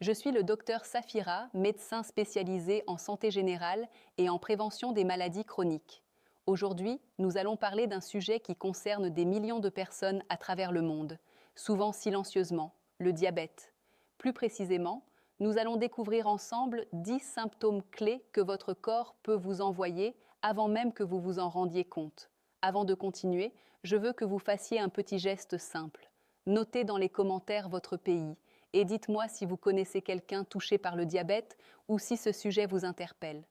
Je suis le docteur Safira, médecin spécialisé en santé générale et en prévention des maladies chroniques. Aujourd'hui, nous allons parler d'un sujet qui concerne des millions de personnes à travers le monde, souvent silencieusement, le diabète. Plus précisément, nous allons découvrir ensemble 10 symptômes clés que votre corps peut vous envoyer avant même que vous vous en rendiez compte. Avant de continuer, je veux que vous fassiez un petit geste simple. Notez dans les commentaires votre pays et dites-moi si vous connaissez quelqu'un touché par le diabète ou si ce sujet vous interpelle.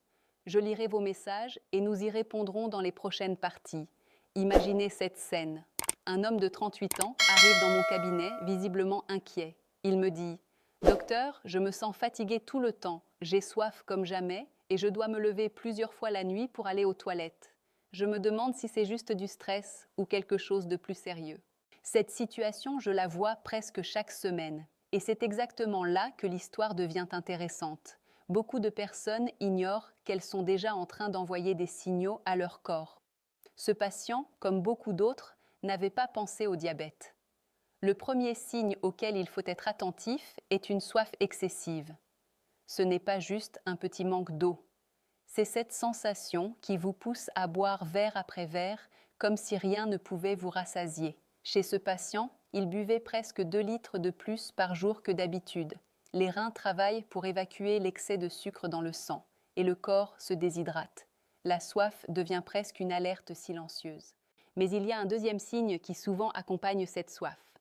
Je lirai vos messages et nous y répondrons dans les prochaines parties. Imaginez cette scène. Un homme de 38 ans arrive dans mon cabinet, visiblement inquiet. Il me dit « Docteur, je me sens fatigué tout le temps, j'ai soif comme jamais et je dois me lever plusieurs fois la nuit pour aller aux toilettes. Je me demande si c'est juste du stress ou quelque chose de plus sérieux. » Cette situation, je la vois presque chaque semaine. Et c'est exactement là que l'histoire devient intéressante. Beaucoup de personnes ignorent qu'elles sont déjà en train d'envoyer des signaux à leur corps. Ce patient, comme beaucoup d'autres, n'avait pas pensé au diabète. Le premier signe auquel il faut être attentif est une soif excessive. Ce n'est pas juste un petit manque d'eau. C'est cette sensation qui vous pousse à boire verre après verre, comme si rien ne pouvait vous rassasier. Chez ce patient, il buvait presque 2 litres de plus par jour que d'habitude. Les reins travaillent pour évacuer l'excès de sucre dans le sang et le corps se déshydrate. La soif devient presque une alerte silencieuse. Mais il y a un deuxième signe qui souvent accompagne cette soif.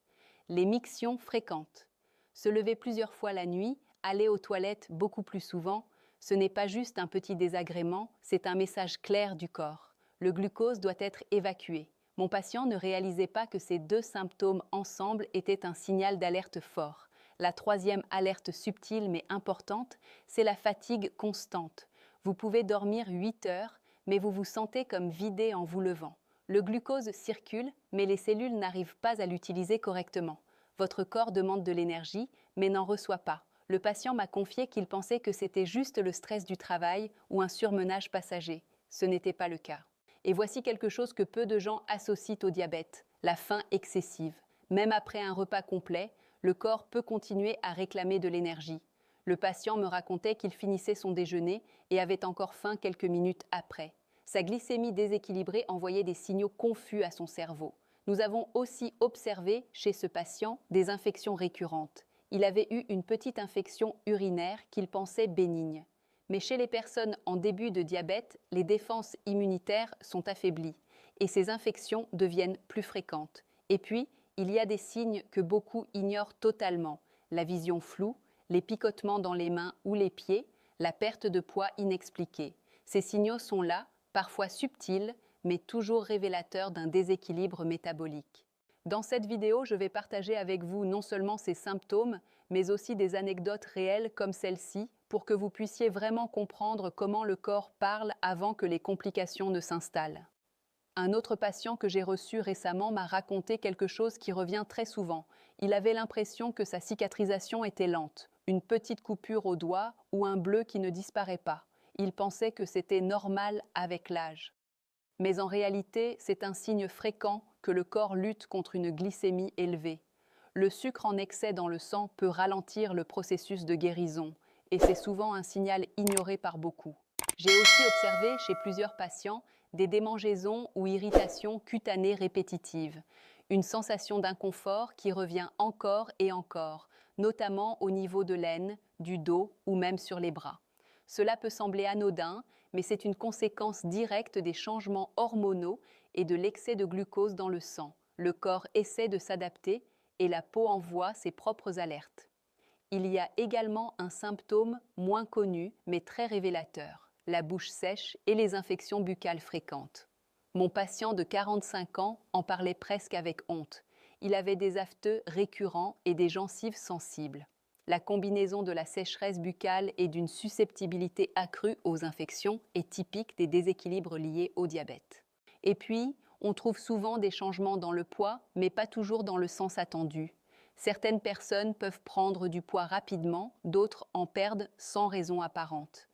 Les mictions fréquentes. Se lever plusieurs fois la nuit, aller aux toilettes beaucoup plus souvent, ce n'est pas juste un petit désagrément, c'est un message clair du corps. Le glucose doit être évacué. Mon patient ne réalisait pas que ces deux symptômes ensemble étaient un signal d'alerte fort. La troisième alerte subtile mais importante, c'est la fatigue constante. Vous pouvez dormir 8 heures, mais vous vous sentez comme vidé en vous levant. Le glucose circule, mais les cellules n'arrivent pas à l'utiliser correctement. Votre corps demande de l'énergie, mais n'en reçoit pas. Le patient m'a confié qu'il pensait que c'était juste le stress du travail ou un surmenage passager. Ce n'était pas le cas. Et voici quelque chose que peu de gens associent au diabète, la faim excessive. Même après un repas complet, le corps peut continuer à réclamer de l'énergie. Le patient me racontait qu'il finissait son déjeuner et avait encore faim quelques minutes après. Sa glycémie déséquilibrée envoyait des signaux confus à son cerveau. Nous avons aussi observé chez ce patient des infections récurrentes. Il avait eu une petite infection urinaire qu'il pensait bénigne. Mais chez les personnes en début de diabète, les défenses immunitaires sont affaiblies et ces infections deviennent plus fréquentes. Et puis, il y a des signes que beaucoup ignorent totalement. La vision floue, les picotements dans les mains ou les pieds, la perte de poids inexpliquée. Ces signaux sont là, parfois subtils, mais toujours révélateurs d'un déséquilibre métabolique. Dans cette vidéo, je vais partager avec vous non seulement ces symptômes, mais aussi des anecdotes réelles comme celle-ci, pour que vous puissiez vraiment comprendre comment le corps parle avant que les complications ne s'installent. Un autre patient que j'ai reçu récemment m'a raconté quelque chose qui revient très souvent. Il avait l'impression que sa cicatrisation était lente, une petite coupure au doigt ou un bleu qui ne disparaît pas. Il pensait que c'était normal avec l'âge. Mais en réalité, c'est un signe fréquent que le corps lutte contre une glycémie élevée. Le sucre en excès dans le sang peut ralentir le processus de guérison, et c'est souvent un signal ignoré par beaucoup. J'ai aussi observé chez plusieurs patients des démangeaisons ou irritations cutanées répétitives, une sensation d'inconfort qui revient encore et encore, notamment au niveau de l'aine, du dos ou même sur les bras. Cela peut sembler anodin, mais c'est une conséquence directe des changements hormonaux et de l'excès de glucose dans le sang. Le corps essaie de s'adapter et la peau envoie ses propres alertes. Il y a également un symptôme moins connu, mais très révélateur, la bouche sèche et les infections buccales fréquentes. Mon patient de 45 ans en parlait presque avec honte. Il avait des aphtheux récurrents et des gencives sensibles. La combinaison de la sécheresse buccale et d'une susceptibilité accrue aux infections est typique des déséquilibres liés au diabète. Et puis, on trouve souvent des changements dans le poids, mais pas toujours dans le sens attendu. Certaines personnes peuvent prendre du poids rapidement, d'autres en perdent sans raison apparente.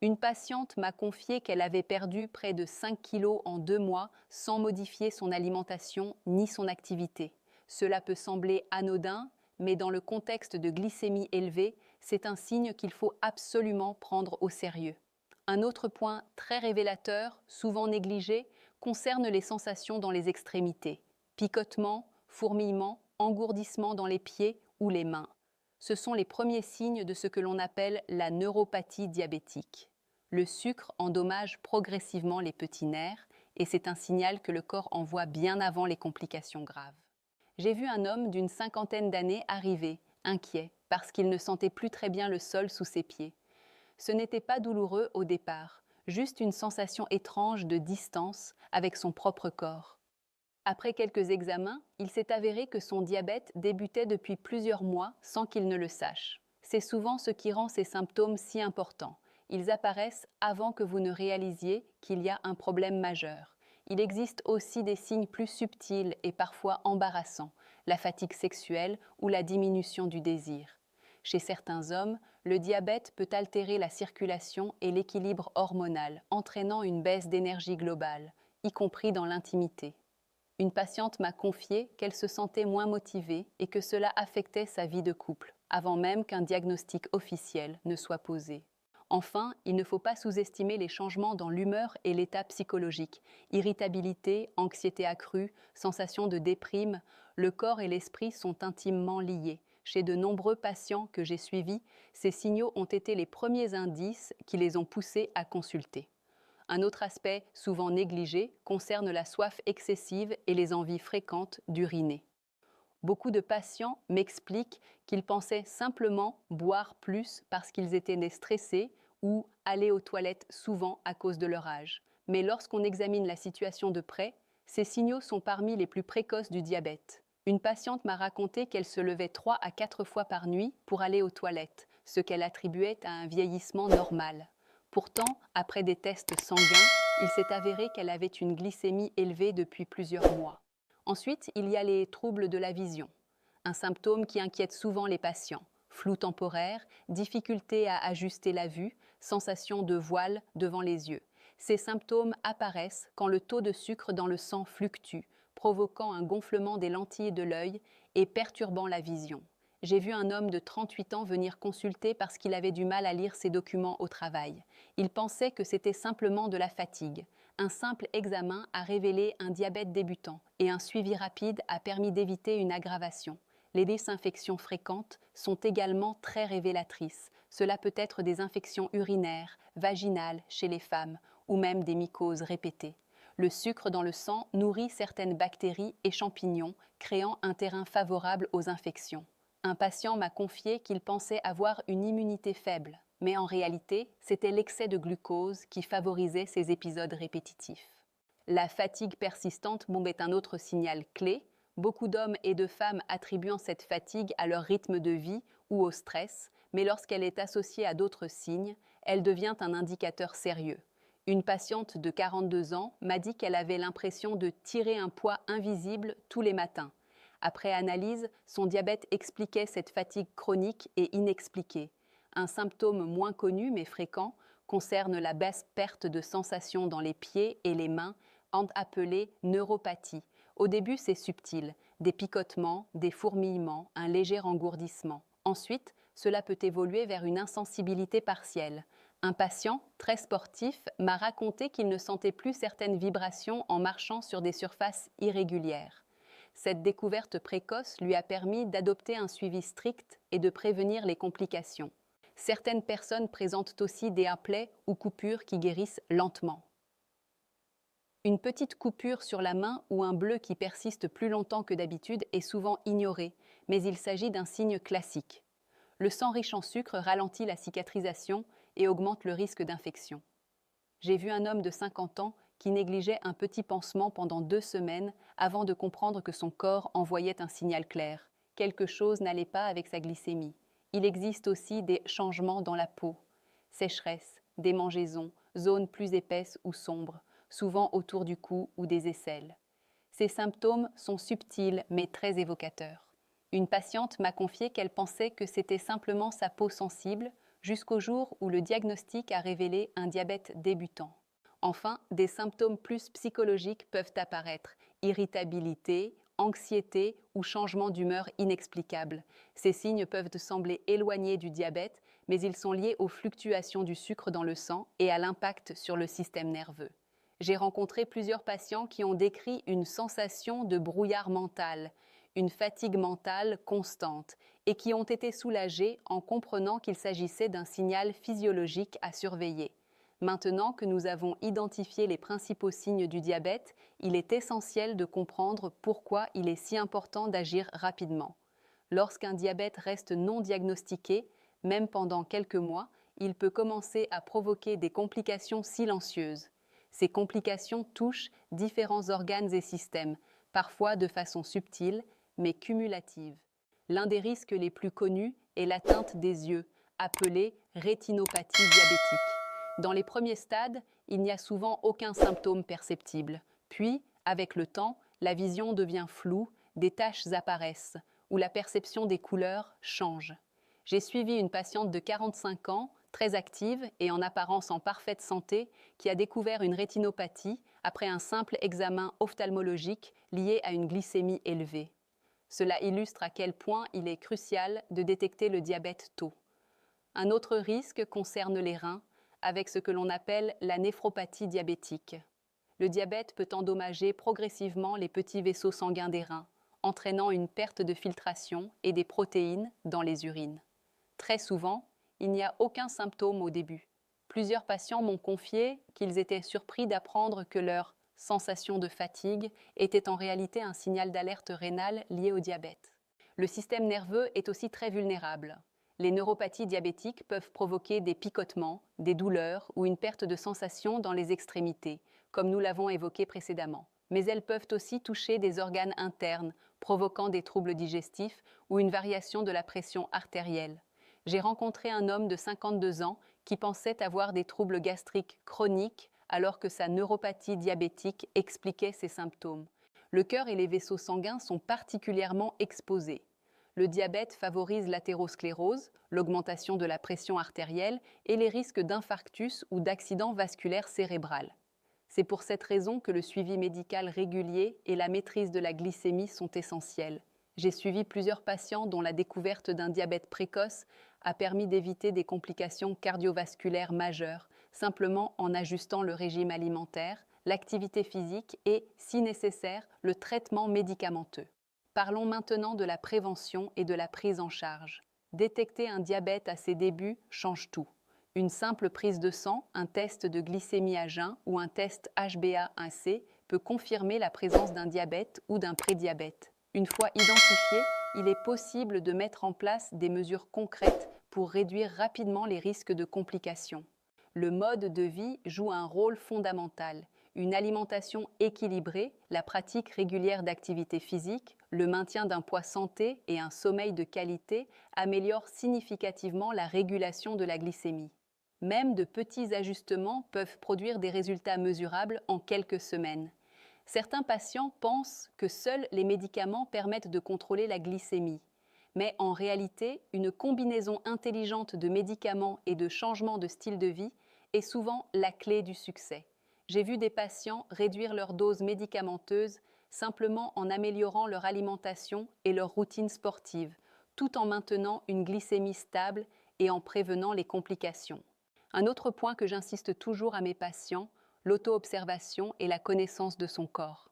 Une patiente m'a confié qu'elle avait perdu près de 5 kilos en 2 mois sans modifier son alimentation ni son activité. Cela peut sembler anodin, mais dans le contexte de glycémie élevée, C'est un signe qu'il faut absolument prendre au sérieux. Un autre point très révélateur, souvent négligé, concerne les sensations dans les extrémités. Picotements, fourmillements, engourdissements dans les pieds ou les mains. Ce sont les premiers signes de ce que l'on appelle la neuropathie diabétique. Le sucre endommage progressivement les petits nerfs et c'est un signal que le corps envoie bien avant les complications graves. J'ai vu un homme d'une 50aine d'années arriver, inquiet, parce qu'il ne sentait plus très bien le sol sous ses pieds. Ce n'était pas douloureux au départ, juste une sensation étrange de distance avec son propre corps. Après quelques examens, il s'est avéré que son diabète débutait depuis plusieurs mois sans qu'il ne le sache. C'est souvent ce qui rend ces symptômes si importants. Ils apparaissent avant que vous ne réalisiez qu'il y a un problème majeur. Il existe aussi des signes plus subtils et parfois embarrassants, la fatigue sexuelle ou la diminution du désir. Chez certains hommes, le diabète peut altérer la circulation et l'équilibre hormonal, entraînant une baisse d'énergie globale, y compris dans l'intimité. Une patiente m'a confié qu'elle se sentait moins motivée et que cela affectait sa vie de couple, avant même qu'un diagnostic officiel ne soit posé. Enfin, il ne faut pas sous-estimer les changements dans l'humeur et l'état psychologique. Irritabilité, anxiété accrue, sensation de déprime, le corps et l'esprit sont intimement liés. Chez de nombreux patients que j'ai suivis, ces signaux ont été les premiers indices qui les ont poussés à consulter. Un autre aspect, souvent négligé, concerne la soif excessive et les envies fréquentes d'uriner. Beaucoup de patients m'expliquent qu'ils pensaient simplement boire plus parce qu'ils étaient nés stressés ou aller aux toilettes souvent à cause de leur âge. Mais lorsqu'on examine la situation de près, ces signaux sont parmi les plus précoces du diabète. Une patiente m'a raconté qu'elle se levait 3 à 4 fois par nuit pour aller aux toilettes, ce qu'elle attribuait à un vieillissement normal. Pourtant, après des tests sanguins, il s'est avéré qu'elle avait une glycémie élevée depuis plusieurs mois. Ensuite, il y a les troubles de la vision, un symptôme qui inquiète souvent les patients. Flou temporaire, difficulté à ajuster la vue, sensation de voile devant les yeux. Ces symptômes apparaissent quand le taux de sucre dans le sang fluctue, provoquant un gonflement des lentilles de l'œil et perturbant la vision. J'ai vu un homme de 38 ans venir consulter parce qu'il avait du mal à lire ses documents au travail. Il pensait que c'était simplement de la fatigue. Un simple examen a révélé un diabète débutant et un suivi rapide a permis d'éviter une aggravation. Les désinfections fréquentes sont également très révélatrices. Cela peut être des infections urinaires, vaginales chez les femmes ou même des mycoses répétées. Le sucre dans le sang nourrit certaines bactéries et champignons, créant un terrain favorable aux infections. Un patient m'a confié qu'il pensait avoir une immunité faible, mais en réalité, c'était l'excès de glucose qui favorisait ces épisodes répétitifs. La fatigue persistante est un autre signal clé, beaucoup d'hommes et de femmes attribuant cette fatigue à leur rythme de vie ou au stress, mais lorsqu'elle est associée à d'autres signes, elle devient un indicateur sérieux. Une patiente de 42 ans m'a dit qu'elle avait l'impression de tirer un poids invisible tous les matins. Après analyse, son diabète expliquait cette fatigue chronique et inexpliquée. Un symptôme moins connu mais fréquent concerne la basse perte de sensation dans les pieds et les mains, appelée neuropathie. Au début, c'est subtil, des picotements, des fourmillements, un léger engourdissement. Ensuite, cela peut évoluer vers une insensibilité partielle. Un patient, très sportif, m'a raconté qu'il ne sentait plus certaines vibrations en marchant sur des surfaces irrégulières. Cette découverte précoce lui a permis d'adopter un suivi strict et de prévenir les complications. Certaines personnes présentent aussi des aplaies ou coupures qui guérissent lentement. Une petite coupure sur la main ou un bleu qui persiste plus longtemps que d'habitude est souvent ignoré, mais il s'agit d'un signe classique. Le sang riche en sucre ralentit la cicatrisation et augmente le risque d'infection. J'ai vu un homme de 50 ans qui négligeait un petit pansement pendant 2 semaines avant de comprendre que son corps envoyait un signal clair. Quelque chose n'allait pas avec sa glycémie. Il existe aussi des changements dans la peau, sécheresse, démangeaisons, zones plus épaisses ou sombres, souvent autour du cou ou des aisselles. Ces symptômes sont subtils mais très évocateurs. Une patiente m'a confié qu'elle pensait que c'était simplement sa peau sensible, jusqu'au jour où le diagnostic a révélé un diabète débutant. Enfin, des symptômes plus psychologiques peuvent apparaître: irritabilité, anxiété ou changement d'humeur inexplicable. Ces signes peuvent te sembler éloignés du diabète, mais ils sont liés aux fluctuations du sucre dans le sang et à l'impact sur le système nerveux. J'ai rencontré plusieurs patients qui ont décrit une sensation de brouillard mental, une fatigue mentale constante, et qui ont été soulagés en comprenant qu'il s'agissait d'un signal physiologique à surveiller. Maintenant que nous avons identifié les principaux signes du diabète, il est essentiel de comprendre pourquoi il est si important d'agir rapidement. Lorsqu'un diabète reste non diagnostiqué, même pendant quelques mois, il peut commencer à provoquer des complications silencieuses. Ces complications touchent différents organes et systèmes, parfois de façon subtile, mais cumulative. L'un des risques les plus connus est l'atteinte des yeux, appelée rétinopathie diabétique. Dans les premiers stades, il n'y a souvent aucun symptôme perceptible. Puis, avec le temps, la vision devient floue, des taches apparaissent, ou la perception des couleurs change. J'ai suivi une patiente de 45 ans, très active et en apparence en parfaite santé, qui a découvert une rétinopathie après un simple examen ophtalmologique lié à une glycémie élevée. Cela illustre à quel point il est crucial de détecter le diabète tôt. Un autre risque concerne les reins, avec ce que l'on appelle la néphropathie diabétique. Le diabète peut endommager progressivement les petits vaisseaux sanguins des reins, entraînant une perte de filtration et des protéines dans les urines. Très souvent, il n'y a aucun symptôme au début. Plusieurs patients m'ont confié qu'ils étaient surpris d'apprendre que leur sensation de fatigue était en réalité un signal d'alerte rénale lié au diabète. Le système nerveux est aussi très vulnérable. Les neuropathies diabétiques peuvent provoquer des picotements, des douleurs ou une perte de sensation dans les extrémités, comme nous l'avons évoqué précédemment. Mais elles peuvent aussi toucher des organes internes, provoquant des troubles digestifs ou une variation de la pression artérielle. J'ai rencontré un homme de 52 ans qui pensait avoir des troubles gastriques chroniques alors que sa neuropathie diabétique expliquait ses symptômes. Le cœur et les vaisseaux sanguins sont particulièrement exposés. Le diabète favorise l'athérosclérose, l'augmentation de la pression artérielle et les risques d'infarctus ou d'accident vasculaire cérébral. C'est pour cette raison que le suivi médical régulier et la maîtrise de la glycémie sont essentiels. J'ai suivi plusieurs patients dont la découverte d'un diabète précoce a permis d'éviter des complications cardiovasculaires majeures, simplement en ajustant le régime alimentaire, l'activité physique et, si nécessaire, le traitement médicamenteux. Parlons maintenant de la prévention et de la prise en charge. Détecter un diabète à ses débuts change tout. Une simple prise de sang, un test de glycémie à jeun ou un test HbA1c peut confirmer la présence d'un diabète ou d'un prédiabète. Une fois identifié, il est possible de mettre en place des mesures concrètes pour réduire rapidement les risques de complications. Le mode de vie joue un rôle fondamental. Une alimentation équilibrée, la pratique régulière d'activité physique, le maintien d'un poids santé et un sommeil de qualité améliorent significativement la régulation de la glycémie. Même de petits ajustements peuvent produire des résultats mesurables en quelques semaines. Certains patients pensent que seuls les médicaments permettent de contrôler la glycémie. Mais en réalité, une combinaison intelligente de médicaments et de changements de style de vie est souvent la clé du succès. J'ai vu des patients réduire leur dose médicamenteuse simplement en améliorant leur alimentation et leur routine sportive, tout en maintenant une glycémie stable et en prévenant les complications. Un autre point que j'insiste toujours à mes patients, l'auto-observation et la connaissance de son corps.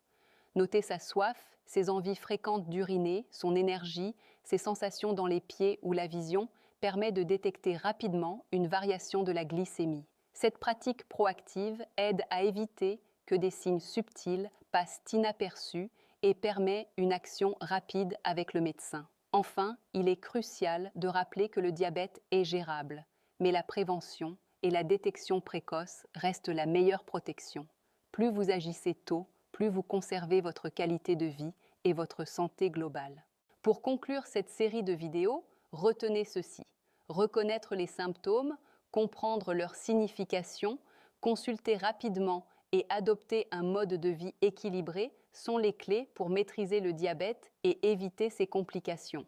Noter sa soif, ses envies fréquentes d'uriner, son énergie, ses sensations dans les pieds ou la vision permet de détecter rapidement une variation de la glycémie. Cette pratique proactive aide à éviter que des signes subtils passent inaperçus et permet une action rapide avec le médecin. Enfin, il est crucial de rappeler que le diabète est gérable, mais la prévention et la détection précoce restent la meilleure protection. Plus vous agissez tôt, plus vous conservez votre qualité de vie et votre santé globale. Pour conclure cette série de vidéos, retenez ceci. Reconnaître les symptômes, comprendre leur signification, consulter rapidement et adopter un mode de vie équilibré sont les clés pour maîtriser le diabète et éviter ses complications.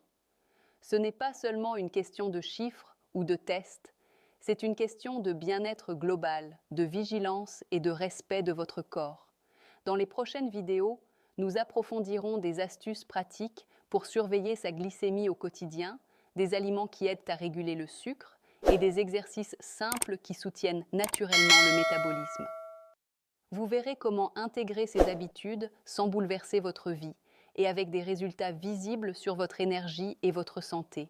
Ce n'est pas seulement une question de chiffres ou de tests, c'est une question de bien-être global, de vigilance et de respect de votre corps. Dans les prochaines vidéos, Nous approfondirons des astuces pratiques pour surveiller sa glycémie au quotidien, des aliments qui aident à réguler le sucre et des exercices simples qui soutiennent naturellement le métabolisme. Vous verrez comment intégrer ces habitudes sans bouleverser votre vie et avec des résultats visibles sur votre énergie et votre santé.